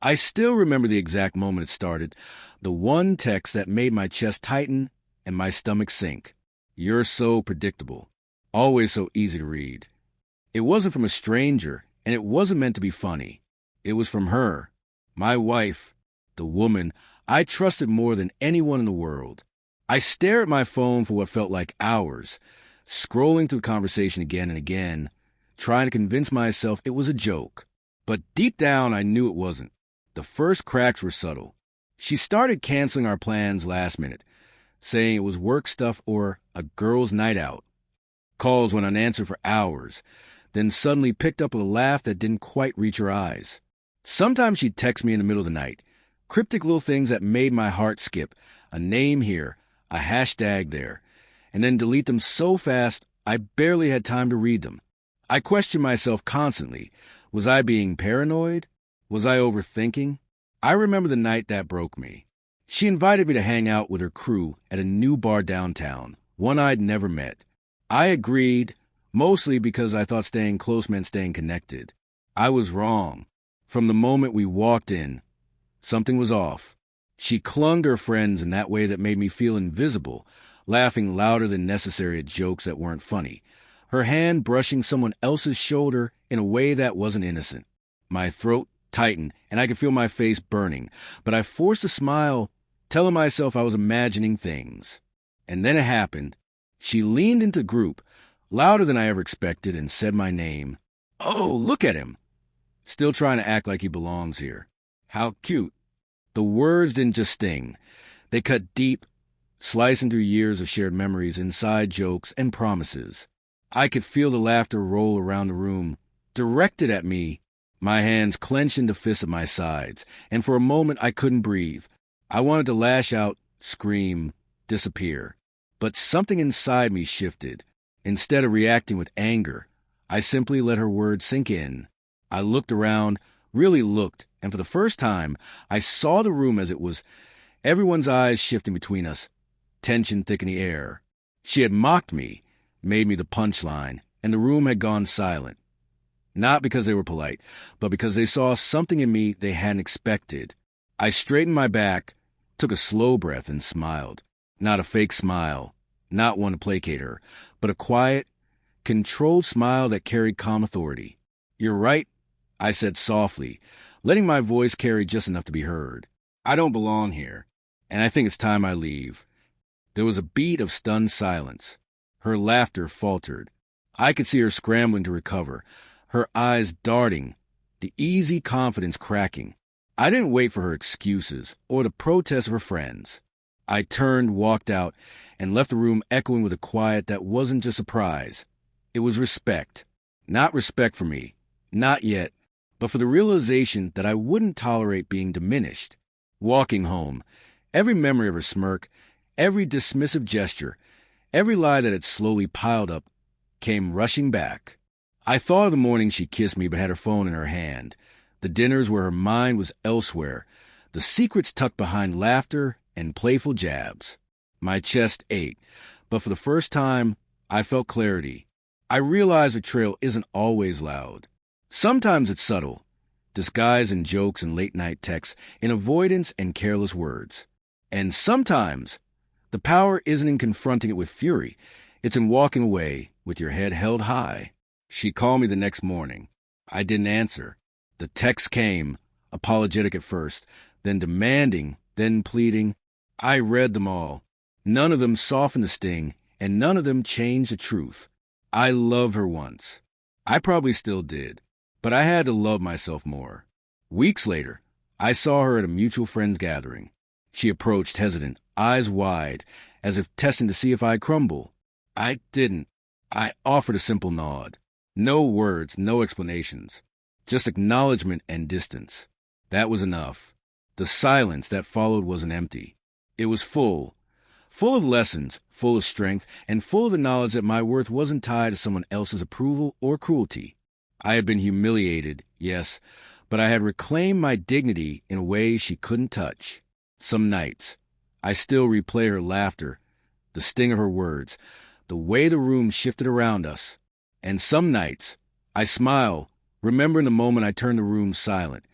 I still remember the exact moment it started, the one text that made my chest tighten and my stomach sink. "You're so predictable. Always so easy to read." It wasn't from a stranger, and it wasn't meant to be funny. It was from her, my wife, the woman I trusted more than anyone in the world. I stared at my phone for what felt like hours, scrolling through the conversation again and again, trying to convince myself it was a joke. But deep down, I knew it wasn't. The first cracks were subtle. She started canceling our plans last minute, saying it was work stuff or a girl's night out. Calls went unanswered for hours, then suddenly picked up with a laugh that didn't quite reach her eyes. Sometimes she'd text me in the middle of the night, cryptic little things that made my heart skip, a name here, a hashtag there, and then delete them so fast I barely had time to read them. I questioned myself constantly. Was I being paranoid? Was I overthinking? I remember the night that broke me. She invited me to hang out with her crew at a new bar downtown, one I'd never met. I agreed, mostly because I thought staying close meant staying connected. I was wrong. From the moment we walked in, something was off. She clung to her friends in that way that made me feel invisible, laughing louder than necessary at jokes that weren't funny, her hand brushing someone else's shoulder in a way that wasn't innocent. My throat tightened, and I could feel my face burning, but I forced a smile, telling myself I was imagining things. And then it happened. She leaned into the group, louder than I ever expected, and said my name. "Oh, look at him!" Still trying to act like he belongs here. How cute. The words didn't just sting. They cut deep, slicing through years of shared memories, inside jokes, and promises. I could feel the laughter roll around the room, directed at me. My hands clenched into fists at my sides, and for a moment I couldn't breathe. I wanted to lash out, scream, disappear. But something inside me shifted. Instead of reacting with anger, I simply let her words sink in. I looked around, really looked, and for the first time, I saw the room as it was, everyone's eyes shifting between us, tension thick in the air. She had mocked me, made me the punchline, and the room had gone silent. Not because they were polite, but because they saw something in me they hadn't expected. I straightened my back, took a slow breath, and smiled. Not a fake smile, not one to placate her, but a quiet, controlled smile that carried calm authority. "You're right," I said softly, letting my voice carry just enough to be heard. "I don't belong here, and I think it's time I leave." There was a beat of stunned silence. Her laughter faltered. I could see her scrambling to recover, her eyes darting, the easy confidence cracking. I didn't wait for her excuses or the protests of her friends. I turned, walked out, and left the room echoing with a quiet that wasn't just surprise. It was respect. Not respect for me, not yet, but for the realization that I wouldn't tolerate being diminished. Walking home, every memory of her smirk, every dismissive gesture, every lie that had slowly piled up, came rushing back. I thought of the morning she kissed me but had her phone in her hand, the dinners where her mind was elsewhere, the secrets tucked behind laughter and playful jabs. My chest ached, but for the first time, I felt clarity. I realized betrayal isn't always loud. Sometimes it's subtle, disguised in jokes and late-night texts, in avoidance and careless words. And sometimes, the power isn't in confronting it with fury. It's in walking away with your head held high. She called me the next morning. I didn't answer. The text came, apologetic at first, then demanding, then pleading. I read them all. None of them softened the sting, and none of them changed the truth. I loved her once. I probably still did, but I had to love myself more. Weeks later, I saw her at a mutual friends gathering. She approached hesitant, eyes wide, as if testing to see if I'd crumble. I didn't. I offered a simple nod. No words, no explanations. Just acknowledgement and distance. That was enough. The silence that followed wasn't empty. It was full of lessons, full of strength, and full of the knowledge that my worth wasn't tied to someone else's approval or cruelty. I had been humiliated, yes, but I had reclaimed my dignity in a way she couldn't touch. Some nights, I still replay her laughter, the sting of her words, the way the room shifted around us. And some nights, I smile, remembering the moment I turned the room silent,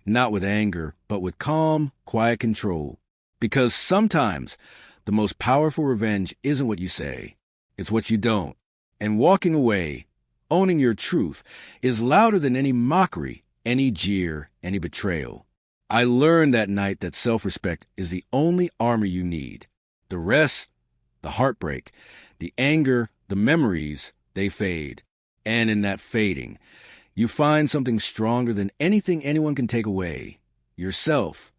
not with anger, but with calm, quiet control. Because sometimes the most powerful revenge isn't what you say, it's what you don't. And walking away, owning your truth, is louder than any mockery, any jeer, any betrayal. I learned that night that self-respect is the only armor you need. The rest, the heartbreak, the anger, the memories, they fade. And in that fading, you find something stronger than anything anyone can take away. Yourself.